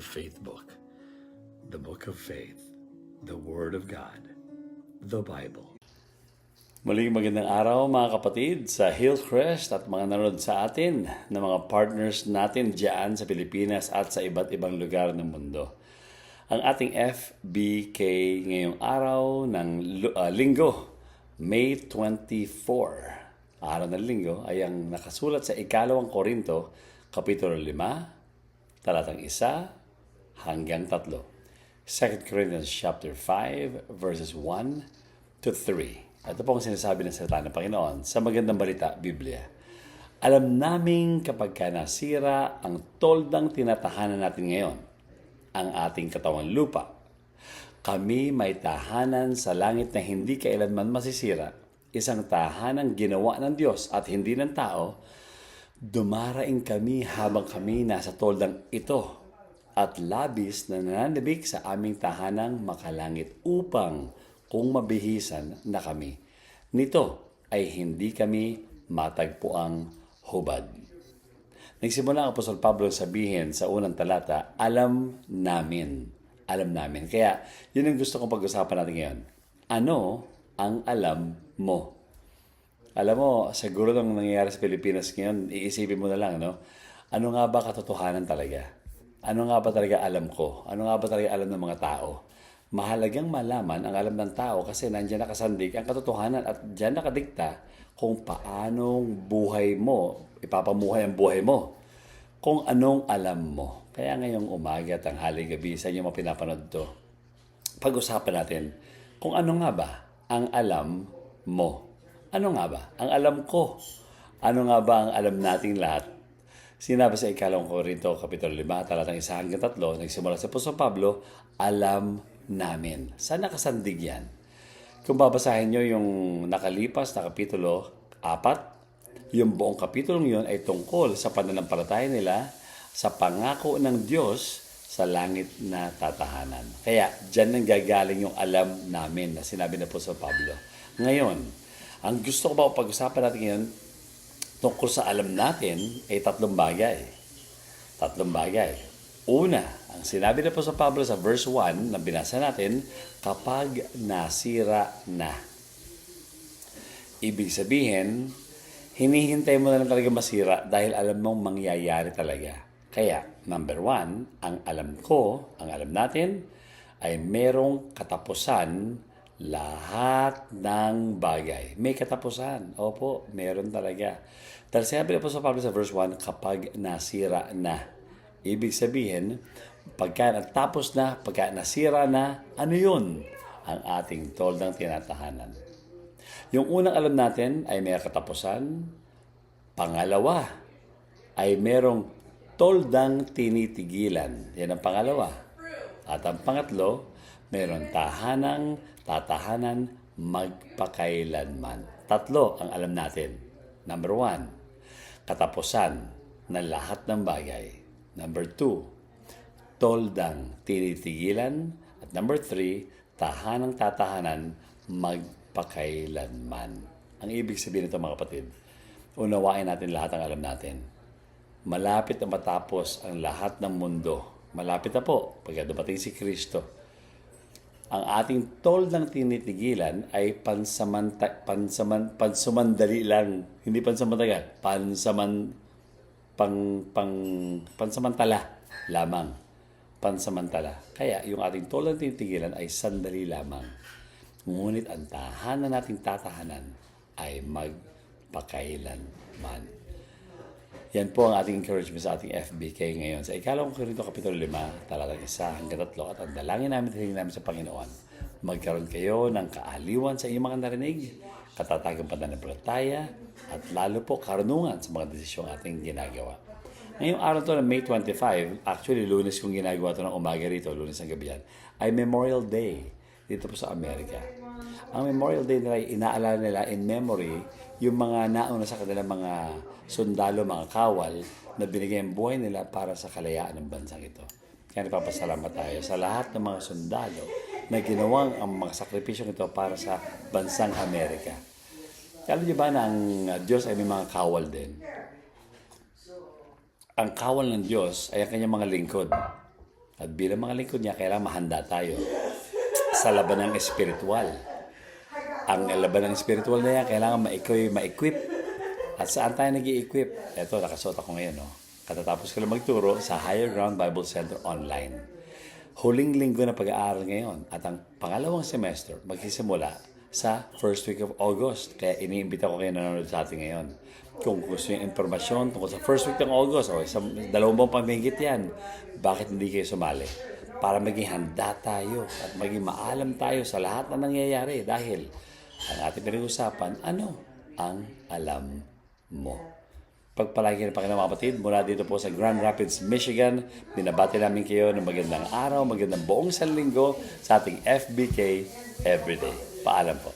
faith book. The book of faith, the Word of God, the Bible. Muling magandang araw mga kapatid sa Hillcrest at mga nanonood sa atin na mga partners natin dyan sa Pilipinas at sa iba't ibang lugar ng mundo. Ang ating FBK ngayong araw ng linggo, May 24. Araw ng linggo ay ang nakasulat sa ikalawang Korinto, Kapitulo 5, talatang 1 hanggang 3. 2 Corinthians chapter 5, verses 1 to 3. Ito po ang sinasabi ng salita ng Panginoon sa magandang balita, Biblia. Alam namin kapag nasira ang toldang tinatahanan natin ngayon, ang ating katawang lupa, kami may tahanan sa langit na hindi kailanman masisira, isang tahanang ginawa ng Diyos at hindi ng tao. Dumaraing kami habang kami nasa toldang ito at labis na nananabik sa aming tahanang makalangit upang kung mabihisan na kami, nito ay hindi kami matagpuang hubad. Nagsimula ang Apostol Pablo sabihin sa unang talata, alam namin. Alam namin. Kaya, yun ang gusto kong pag-usapan natin ngayon. Ano ang alam mo? Alam mo, siguro nang nangyayari sa Pilipinas ngayon, iisipin mo na lang, no? Ano nga ba katotohanan talaga? Ano nga ba talaga alam ko? Ano nga ba talaga alam ng mga tao? Mahalagang malaman ang alam ng tao kasi nandiyan nakasandig ang katotohanan at diyan nakadikta kung paanong buhay mo, ipapamuhay ang buhay mo. Kung anong alam mo. Kaya ngayong umaga, tanghali, gabi, sa inyo mapinapanood to, pag-usapan natin kung ano nga ba ang alam mo. Ano nga ba? Ang alam ko. Ano nga ba ang alam nating lahat? Sinabi sa ikalawang Korinto, Kapitulo 5, talatang 1 hanggang 3, nagsimula sa Apostol Pablo, alam namin. Saan nakasandig yan? Kung babasahin nyo yung nakalipas na Kapitulo 4, yung buong kapitulong yun ay tungkol sa pananampalataya nila sa pangako ng Diyos sa langit na tatahanan. Kaya, dyan nang gagaling yung alam namin na sinabi na po sa Pablo. Ngayon, ang gusto ko ba pag-usapan natin ngayon tungkol sa alam natin ay tatlong bagay. Tatlong bagay. Una, ang sinabi na po sa Pablo sa verse 1 na binasa natin, kapag nasira na. Ibig sabihin, hinihintay mo na lang talaga masira dahil alam mong mangyayari talaga. Kaya, number 1, ang alam ko, ang alam natin, ay merong katapusan lahat ng bagay. May katapusan. Opo, meron talaga. Dahil sabi po sa Pablo sa verse 1, kapag nasira na. Ibig sabihin, pagka natapos na, pagka nasira na, ano yun? Ang ating toldang tinatahanan. Yung unang alam natin ay may katapusan. Pangalawa ay merong toldang tinitigilan. Yan ang pangalawa. At ang pangatlo, meron tatahanan magpakailanman. Tatlo ang alam natin. Number 1, katapusan ng lahat ng bagay. Number 2, toldang tinitigilan. At number 3, tatahanan magpakailanman. Ang ibig sabihin nito mga kapatid, unawain natin lahat ang alam natin. Malapit na matapos ang lahat ng mundo. Malapit na po pagka dumating si Kristo. Ang ating toldang tinitigilan ay pansumandali lang. Hindi pansamantala. Pansamantala lamang. Pansamantala. Kaya yung ating toldang tinitigilan ay sandali lamang. Ngunit ang tahanan nating tatahanan ay magpakailanman. Yan po ang ating encouragement sa ating FBK ngayon. Sa ikalawang Korinto Kapitulo 5, talatang 1 hanggang 3, at ang dalangin namin, tingin namin sa Panginoon, magkaroon kayo ng kaaliwan sa inyong mga narinig, katatagang pananampalataya, at lalo po karunungan sa mga desisyong ating ginagawa. Ngayong araw to na May 25, actually Lunes kung ginagawa to ng umaga rito, Lunes ng gabi yan, ay Memorial Day dito po sa Amerika. Ang Memorial Day nila ay inaalala nila in memory yung mga nauna sa kanilang mga sundalo, mga kawal na binigay ang buhay nila para sa kalayaan ng bansang ito. Kaya nagpapasalamat tayo sa lahat ng mga sundalo na ginawang ang mga sakripisyong ito para sa bansang Amerika. Alam niyo ba na ang Diyos ay may mga kawal din? Ang kawal ng Diyos ay ang kanyang mga lingkod. At bilang mga lingkod niya, kailangan mahanda tayo sa labanang espiritual. Ang labanang espiritual na yan, kailangan ma-equip. At saan tayo nag-i-equip? Ito, nakasuot ako ngayon. No? Katatapos ko lang magturo sa Higher Ground Bible Center online. Huling linggo na pag-aaral ngayon. At ang pangalawang semester, magsisimula sa first week of August. Kaya iniimbita ko kayo nanonood sa atin ngayon. Kung gusto yung informasyon tungkol sa first week ng August, o isang dalawang buwang pamigit yan, bakit hindi kayo sumali? Para maging handa tayo at maging maalam tayo sa lahat na nangyayari. Dahil ang ating pinag-usapan, ano ang alam mo? Pagpalagi ng Panginoon mga kapatid, mula dito po sa Grand Rapids, Michigan, binabati namin kayo ng magandang araw, magandang buong sanlinggo sa ating FBK Everyday. Paalam po.